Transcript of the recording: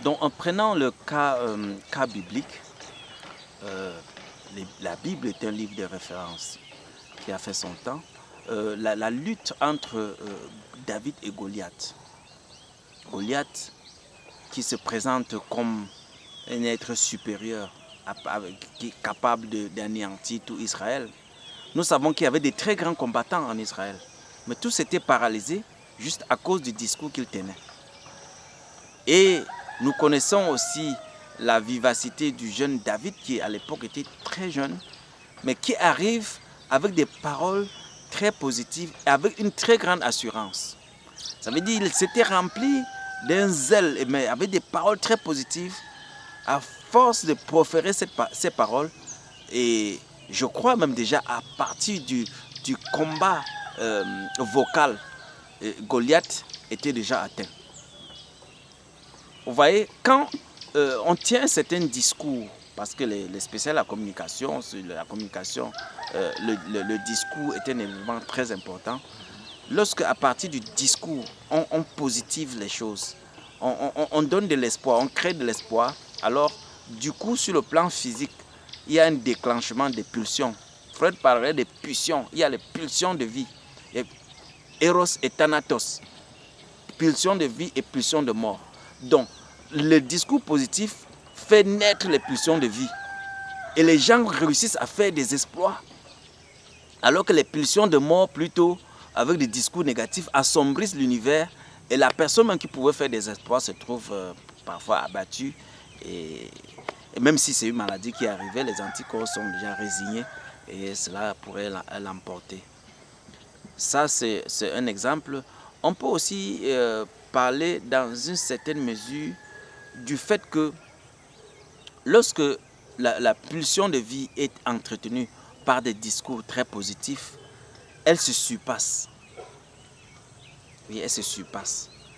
Donc en prenant le cas biblique, euh, la Bible est un livre de référence qui a fait son temps. La lutte entre David et Goliath. Goliath qui se présente comme un être supérieur, qui est capable d'anéantir tout Israël. Nous savons qu'il y avait des très grands combattants en Israël, mais tous étaient paralysés juste à cause du discours qu'il tenait. Et nous connaissons aussi la vivacité du jeune David qui à l'époque était très jeune, mais qui arrive avec des paroles très positives et avec une très grande assurance. Ça veut dire qu'il s'était rempli d'un zèle, mais avec des paroles très positives. À force de proférer ces paroles, et je crois même déjà à partir du combat vocal, Goliath était déjà atteint. Vous voyez, quand on tient un certain discours, parce que les spécialistes de la communication, le discours est un élément très important. Lorsque à partir du discours, on positive les choses, on donne de l'espoir, on crée de l'espoir, alors du coup sur le plan physique, il y a un déclenchement des pulsions. Freud parlait des pulsions, il y a les pulsions de vie, et Eros et Thanatos, pulsions de vie et pulsions de mort. Donc le discours positif fait naître les pulsions de vie et les gens réussissent à faire des exploits, alors que les pulsions de mort plutôt avec des discours négatifs assombrissent l'univers et la personne même qui pouvait faire des exploits se trouve parfois abattue et même si c'est une maladie qui est arrivée, les anticorps sont déjà résignés et cela pourrait l'emporter. Ça c'est un exemple. On peut aussi parler dans une certaine mesure du fait que lorsque la pulsion de vie est entretenue par des discours très positifs, elle se surpasse. Oui, elle se surpasse.